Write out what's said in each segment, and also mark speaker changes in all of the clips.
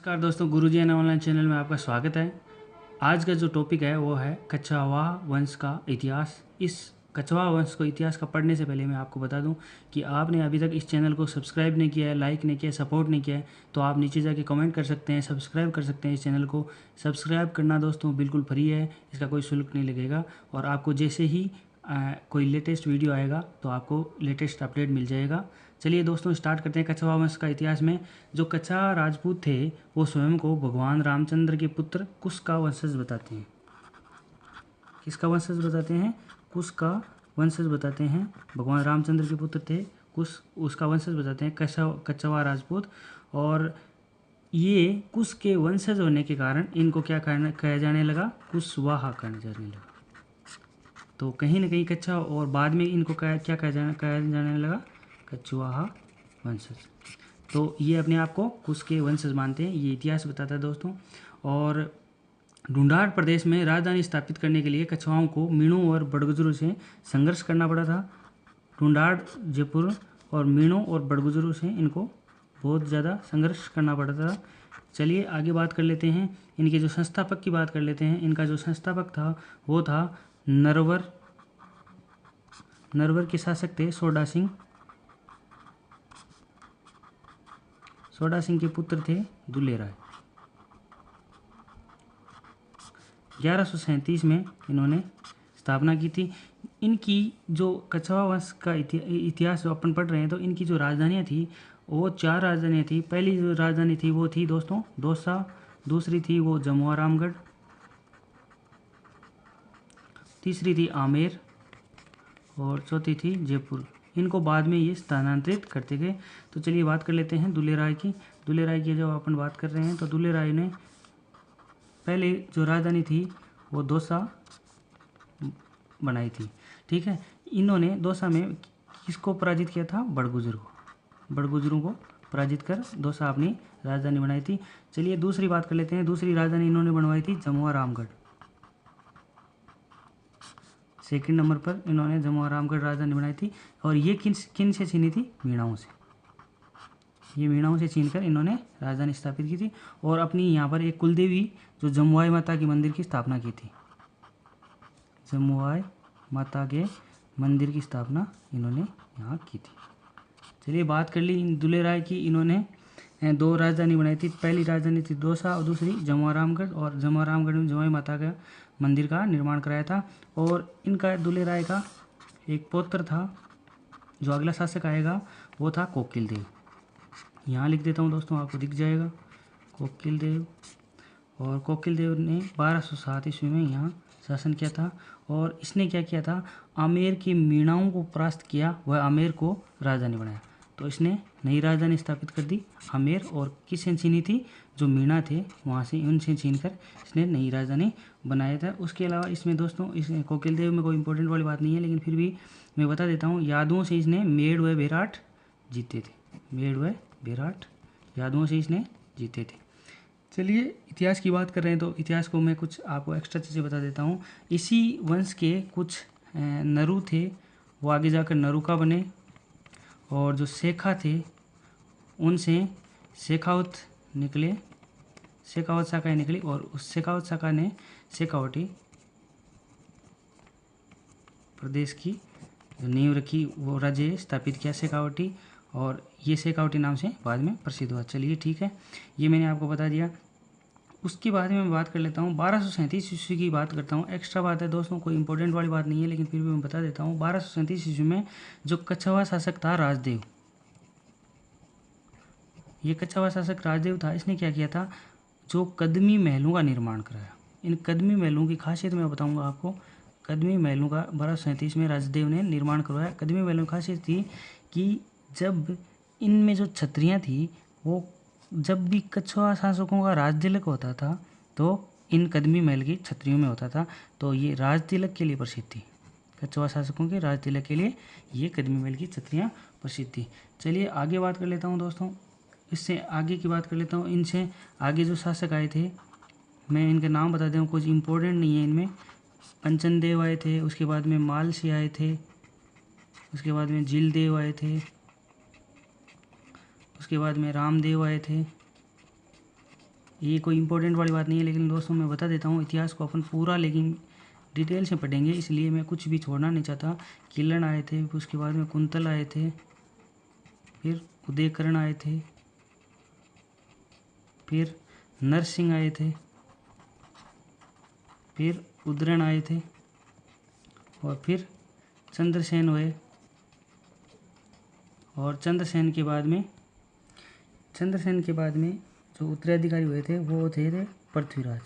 Speaker 1: नमस्कार दोस्तों, गुरुजी an online channel में आपका स्वागत है। आज का जो टॉपिक है वो है कछवाहा वंश का इतिहास। इस कछवाहा वंश को इतिहास का पढ़ने से पहले मैं आपको बता दूं कि आपने अभी तक इस चैनल को सब्सक्राइब नहीं किया है, लाइक नहीं किया है, सपोर्ट नहीं किया है, तो आप नीचे जाके कमेंट कर सकते हैं, सब्सक्राइब कर सकते हैं। इस चैनल को सब्सक्राइब करना दोस्तों बिल्कुल फ्री है, इसका कोई शुल्क नहीं लगेगा। और आपको जैसे ही कोई लेटेस्ट वीडियो आएगा तो आपको लेटेस्ट अपडेट मिल जाएगा। चलिए दोस्तों, स्टार्ट करते हैं कछवाहा वंश का इतिहास में। जो कछवाहा राजपूत थे वो स्वयं को भगवान रामचंद्र के पुत्र कुश का वंशज बताते हैं। किसका वंशज बताते हैं? कुश का वंशज बताते हैं। भगवान रामचंद्र के पुत्र थे कुश, उसका वंशज बताते हैं कछवाहा राजपूत। और ये कुश के वंशज होने के कारण इनको क्या कहा जाने लगा? कुशवाहा कहा जाने लगा। तो कहीं ना कहीं कच्छा, और बाद में इनको क्या कहा जाने लगा? कछवाहा वंशज। तो ये अपने आप को कुश के वंशज मानते हैं, ये इतिहास बताता है दोस्तों। और ढूंढाड़ प्रदेश में राजधानी स्थापित करने के लिए कछवाहों को मीणों और बड़गुजरों से संघर्ष करना पड़ा था। ढूंढाड़, जयपुर और मीणों और बड़गुजरों से इनको बहुत ज़्यादा संघर्ष करना पड़ा था। चलिए आगे बात कर लेते हैं, इनके जो संस्थापक की बात कर लेते हैं। इनका जो संस्थापक था वो था नरवर। नरवर के शासक थे सोडा सिंह। सोडा सिंह के पुत्र थे दुल्ले राय। 1137 में इन्होंने स्थापना की थी। इनकी जो कछवाहा वंश का इतिहास जो अपन पढ़ रहे हैं, तो इनकी जो राजधानियाँ थी वो 4 राजधानियाँ थी। पहली जो राजधानी थी वो थी दोस्तों दौसा, दूसरी थी वो जमुआ रामगढ़, तीसरी थी आमेर और चौथी थी जयपुर। इनको बाद में ये स्थानांतरित करते गए। तो चलिए बात कर लेते हैं दुल्ले राय की। दुल्ले राय की जब अपन बात कर रहे हैं तो दुल्ले राय ने पहले जो राजधानी थी वो दौसा बनाई थी। ठीक है, इन्होंने दौसा में किसको पराजित किया था? बड़गुजर को। बड़गुजरों को पराजित कर दौसा अपनी राजधानी बनाई थी। चलिए दूसरी बात कर लेते हैं। दूसरी राजधानी इन्होंने बनवाई थी जमुआ रामगढ़। सेकंड नंबर पर इन्होंने जमुआ रामगढ़ राजधानी बनाई थी। और ये किन से छीनी थी? मीणाओं से। ये मीणाओं से छीनकर इन्होंने राजधानी स्थापित की थी। और अपनी यहाँ पर एक कुलदेवी जो जमुआई माता की मंदिर की स्थापना की थी। जमुआई माता के मंदिर की स्थापना इन्होंने यहाँ की थी। चलिए बात कर ली दुल्ले राय की। इन्होंने 2 राजधानी बनाई थी। पहली राजधानी थी दौसा और दूसरी जमुआ रामगढ़। और जमुआ रामगढ़ में जमुआई माता का मंदिर का निर्माण कराया था। और इनका दुल्ले राय का एक पौत्र था, जो अगला शासक आएगा वो था कोकिल देव। यहाँ लिख देता हूँ दोस्तों, आपको दिख जाएगा कोकिल देव। और कोकिल देव ने 1207 ईस्वी में यहाँ शासन किया था। और इसने क्या किया था? आमेर की मीणाओं को परास्त किया, वह आमेर को राजधानी बनाया। तो इसने नई राजधानी स्थापित कर दी आमेर। और किससे छीनी थी? जो मीणा थे वहाँ से, उनसे छीनकर इसने नई राजधानी बनाया था। उसके अलावा इसमें दोस्तों इस कोकिल देव में कोई इंपॉर्टेंट वाली बात नहीं है, लेकिन फिर भी मैं बता देता हूँ। यादवों से इसने मेड़ व बेराट जीते थे। मेड़ व बेराट यादवों से इसने जीते थे। चलिए इतिहास की बात कर रहे हैं तो इतिहास को मैं कुछ आपको एक्स्ट्रा चीज़ें बता देता हूँ। इसी वंश के कुछ नरु थे, वो आगे जाकर नरुका बने। और जो शेखा थे उनसे शेखावत निकले, शेखावत शाखाएँ निकली। और उस शेखावत शाखा ने शेखावटी प्रदेश की जो नींव रखी, वो राज्य स्थापित किया शेखावटी। और ये शेखावटी नाम से बाद में प्रसिद्ध हुआ। चलिए ठीक है, ये मैंने आपको बता दिया। उसके बाद में मैं बात कर लेता हूँ 1237 ईस्वी की बात करता हूँ। एक्स्ट्रा बात है दोस्तों, कोई इंपॉर्टेंट वाली बात नहीं है, लेकिन फिर भी मैं बता देता हूँ। 1237 ईस्वी में जो कछवाहा शासक था राजदेव, ये कछवाहा शासक राजदेव था, इसने क्या किया था? जो कदमी महलों का निर्माण कराया। इन कदमी महलों की खासियत मैं बताऊँगा आपको। कदमी महलों का 1237 में राजदेव ने निर्माण करवाया। कदमी महलों की खासियत थी कि जब इनमें जो छतरियाँ थी, वो जब भी कछवाहा शासकों का राज तिलक होता था तो इन कदमी महल की छतरियों में होता था। तो ये राज तिलक के लिए प्रसिद्ध थी। कछवाहा शासकों के राज तिलक के लिए ये कदमी महल की छतरियाँ प्रसिद्ध थी। चलिए आगे बात कर लेता हूँ दोस्तों। इससे आगे की बात कर लेता हूँ। इनसे आगे जो शासक आए थे, मैं इनके नाम बता दूँ, कुछ इंपॉर्टेंट नहीं है इनमें। पंचन देव आए थे, उसके बाद में मालसी आए थे, उसके बाद में जिल देव आए थे, उसके बाद में रामदेव आए थे, ये कोई इंपॉर्टेंट वाली बात नहीं है, लेकिन दोस्तों मैं बता देता हूँ, इतिहास को अपन पूरा लेकिन डिटेल से पढ़ेंगे, इसलिए मैं कुछ भी छोड़ना नहीं चाहता। किलन आए थे, उसके बाद में कुंतल आए थे, फिर उदयकरण आए थे, फिर नरसिंह आए थे, फिर उदरण आए थे, और फिर चंद्रसेन हुए, और चंद्रसेन के बाद में जो उत्तराधिकारी हुए थे वो थे पृथ्वीराज।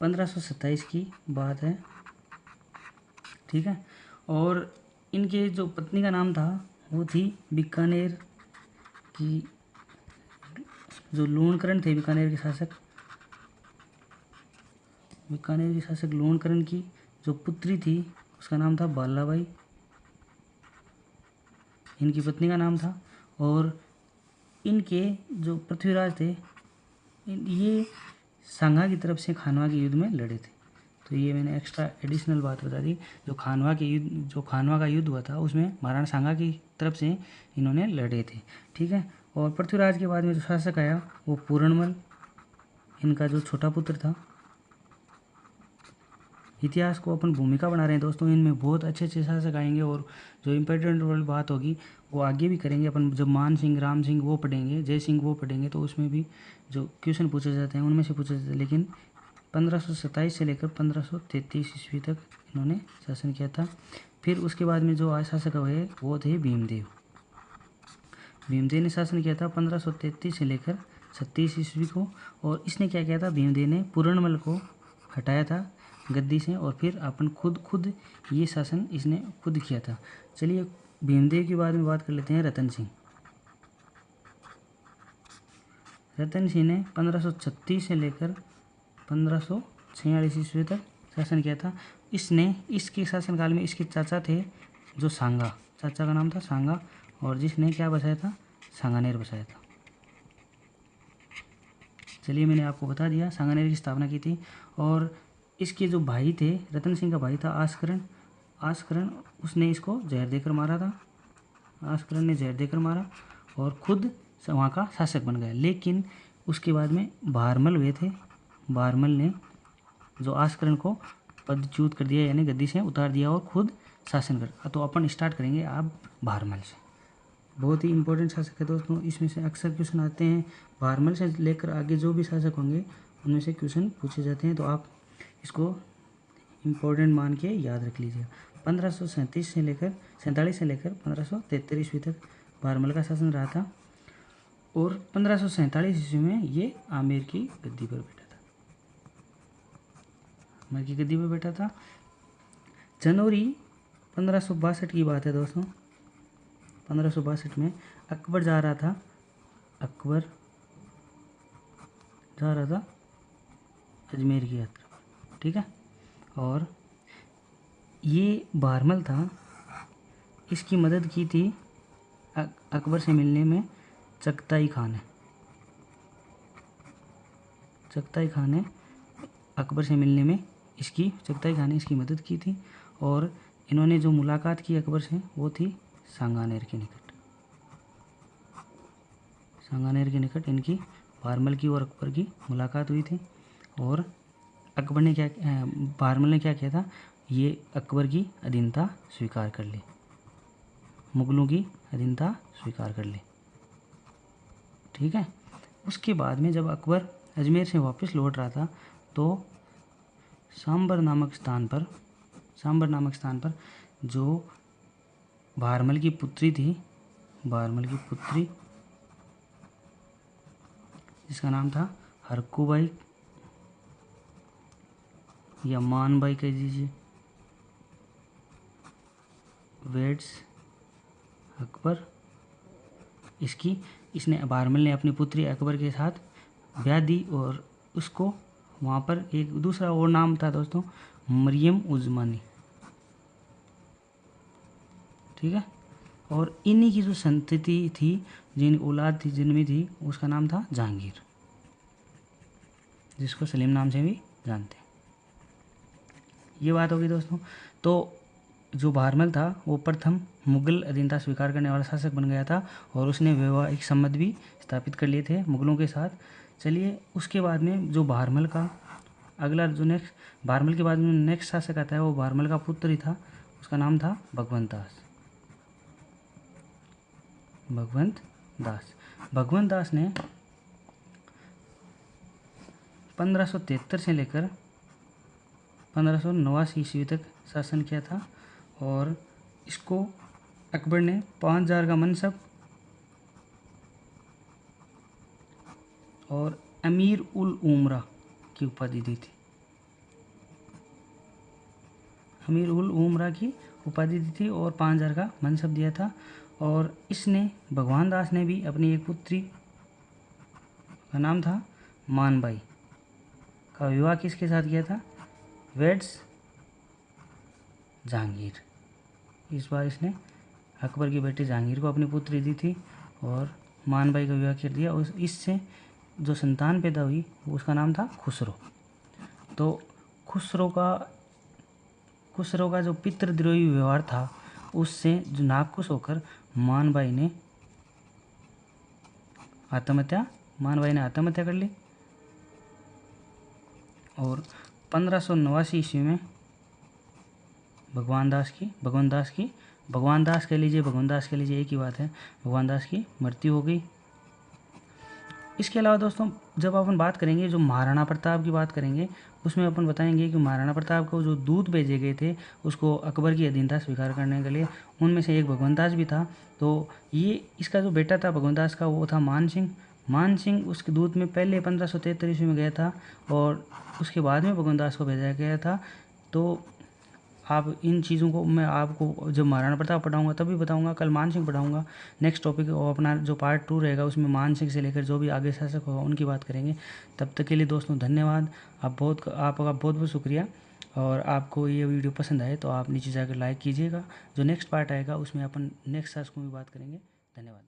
Speaker 1: 1527 की बात है, ठीक है। और इनके जो पत्नी का नाम था वो थी बीकानेर की, जो लूणकरण थे बीकानेर के शासक लूणकरण की जो पुत्री थी उसका नाम था बालाबाई, इनकी पत्नी का नाम था। और इनके जो पृथ्वीराज थे ये सांगा की तरफ से खानवा के युद्ध में लड़े थे। तो ये मैंने एक्स्ट्रा एडिशनल बात बता दी। जो खानवा का युद्ध हुआ था उसमें महाराणा सांगा की तरफ से इन्होंने लड़े थे, ठीक है। और पृथ्वीराज के बाद में जो शासक आया वो पूरणमल, इनका जो छोटा पुत्र था। इतिहास को अपन भूमिका बना रहे हैं दोस्तों, इनमें बहुत अच्छे अच्छे शासक आएंगे, और जो इम्पोर्टेंट वाली बात होगी वो आगे भी करेंगे अपन। जब मान सिंह, राम सिंह वो पढ़ेंगे, जय सिंह वो पढ़ेंगे, तो उसमें भी जो क्वेश्चन पूछे जाते हैं उनमें से पूछे जाते हैं। लेकिन 1527 से लेकर 1533 ईस्वी तक इन्होंने शासन किया था। फिर उसके बाद में जो शासक हुए वो थे भीमदेव ने शासन किया था 1533 से लेकर 36 ईस्वी को। और इसने क्या किया था, भीमदेव ने पूरणमल को हटाया था गद्दी से, और फिर अपन खुद ये शासन इसने खुद किया था। चलिए भीमदेव के बाद में बात कर लेते हैं रतन सिंह ने 1536 से लेकर 1546 ईस्वी तक शासन किया था। इसके शासनकाल में इसके चाचा थे जो सांगा, चाचा का नाम था सांगा, और जिसने क्या बसाया था, सांगानेर बसाया था। चलिए मैंने आपको बता दिया सांगानेर की स्थापना की थी। और इसके जो भाई थे, रतन सिंह का भाई था आस्करण, उसने इसको जहर देकर मारा था। आस्करण ने जहर देकर मारा और खुद वहाँ का शासक बन गया। लेकिन उसके बाद में भारमल हुए थे, भारमल ने जो आस्करण को पदच्युत कर दिया, यानी गद्दी से उतार दिया और खुद शासन कर। तो अपन स्टार्ट करेंगे अब भारमल से। बहुत ही इंपॉर्टेंट शासक है दोस्तों, इसमें से अक्सर क्वेश्चन आते हैं। भारमल से लेकर आगे जो भी शासक होंगे उनमें से क्वेश्चन पूछे जाते हैं, तो आप इसको इम्पोर्टेंट मान के याद रख लीजिए। 1547 से लेकर 1573 ईस्वी तक भारमल का शासन रहा था, और 1547 ईस्वी में ये आमेर की गद्दी पर बैठा था। जनवरी 1562 की बात है दोस्तों। 1562 में अकबर जा रहा था अजमेर की यात्रा, ठीक है। और ये भारमल था, इसकी मदद की थी अकबर से मिलने में चगताई खान ने अकबर से मिलने में चगताई खान ने इसकी मदद की थी। और इन्होंने जो मुलाकात की अकबर से वो थी सांगानेर के निकट इनकी भारमल की और अकबर की मुलाकात हुई थी। और भारमल ने क्या किया था, ये अकबर की अधीनता स्वीकार कर ली, मुगलों की अधीनता स्वीकार कर ली, ठीक है। उसके बाद में जब अकबर अजमेर से वापस लौट रहा था तो सांबर नामक स्थान पर जो भारमल की पुत्री जिसका नाम था हरकूबाई या मानबाई कह दीजिए, वेड्स अकबर, इसने भारमल ने अपनी पुत्री अकबर के साथ ब्याह दी, और उसको वहाँ पर एक दूसरा और नाम था दोस्तों, मरियम उज़मानी, ठीक है। और इन्हीं की जो संतति थी, जिन औलाद थी जिनमें थी, उसका नाम था जहांगीर, जिसको सलीम नाम से भी जानते हैं। ये बात होगी दोस्तों। तो जो बहरमल था वो प्रथम मुगल अधीनता स्वीकार करने वाला शासक बन गया था और उसने वैवाहिक संबंध भी स्थापित कर लिए थे मुगलों के साथ। चलिए उसके बाद में जो बहरमल का अगला जो नेक्स्ट बहरमल के बाद में नेक्स्ट शासक आता है वो बहरमल का पुत्र ही था, उसका नाम था भगवंत दास। भगवंत दास ने 1573 से लेकर 1589 ईस्वी तक शासन किया था और इसको अकबर ने 5000 का मनसब और अमीर उल उमरा की उपाधि दी थी। अमीर उल उमरा की उपाधि दी थी और 5000 का मनसब दिया था। और इसने भगवान दास ने भी अपनी एक पुत्री का नाम था मानबाई का विवाह किसके साथ किया था? वेड्स जहांगीर। इस बार इसने अकबर की बेटी जहांगीर को अपनी पुत्री दी थी और मानबाई का विवाह कर दिया और इससे जो संतान पैदा हुई उसका नाम था खुसरो। तो खुसरो का जो पितृद्रोही व्यवहार था उससे जो नाखुश होकर मानबाई ने आत्महत्या कर ली और 1589 ईस्वी में भगवान दास कह लीजिए एक ही बात है, भगवान दास की मृत्यु हो गई। इसके अलावा दोस्तों जब अपन बात करेंगे जो महाराणा प्रताप की बात करेंगे उसमें अपन बताएंगे कि महाराणा प्रताप को जो दूत भेजे गए थे उसको अकबर की अधीनता स्वीकार करने के लिए, उनमें से एक भगवंत दास भी था। तो ये इसका जो बेटा था भगवंत दास का वो था मान सिंह उसके दूत में पहले 1573 ईस्वी में गया था और उसके बाद में भगवंत दास को भेजा गया था। तो आप इन चीज़ों को मैं आपको जब महाराणा प्रताप पढ़ाऊँगा तभी बताऊँगा, कल मान सिंह पढ़ाऊँगा। नेक्स्ट टॉपिक और अपना जो पार्ट 2 रहेगा उसमें मान सिंह से लेकर जो भी आगे शासक होगा उनकी बात करेंगे। तब तक के लिए दोस्तों धन्यवाद। आपका बहुत बहुत शुक्रिया। और आपको ये वीडियो पसंद आए तो आप नीचे जाकर लाइक कीजिएगा। जो नेक्स्ट पार्ट आएगा उसमें अपन नेक्स्ट शासकों की बात करेंगे। धन्यवाद।